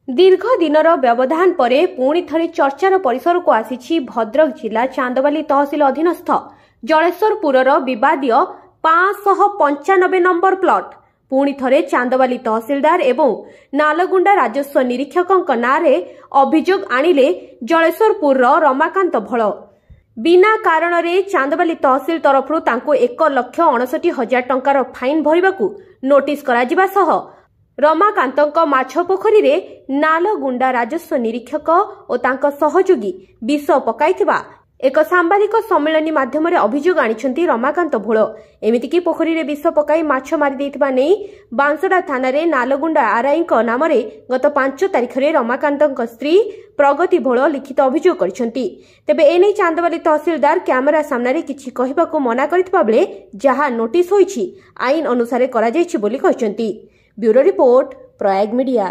दीर्घ दिनर व्यवधान पर पुणी थे चर्चार परिसर को आसी भद्रक जिला चांदवाली तहसिल अधीनस्थ जलेश्वरपुर विवादीय 595 नंबर प्लॉट पुणी थे चांदवाली तहसिलदार एवं नालगुंडा राजस्व निरीक्षक नारे अभियोग आनिले जलेश्वरपुर रमाकांत भोल। बिना कारण रे चांदवाली तहसिल तरफ 1,59,60,000 टंकार फाइन भरिबाकू नोटिस करा सह रमाकांत माछ पोखरी रे नालगुंडा राजस्व निरीक्षक और तांको सहयोगी विष पकाइथिबा एक सांबादिक सम्मेलन माध्यम अभियोग आनिछंती रमाकांत भोल। एमितिकी पोखरी रे विष पकाई माछ मारी देथिबा नै बांसडा थाना रे नालगुंडा आरआई नाम रे गत 5 तारिख रे रमाकांत स्त्री प्रगति भोल लिखित अभियोग करिसंती। तेबे एनै चांदवाली तहसिलदार कैमरा सामने किछि कहिबाकू मना करिथिबा बेले जहा नोटिस होईछि आईन अनुसार करा जायछि बोली कहिसंती। Bureau report Prayag media.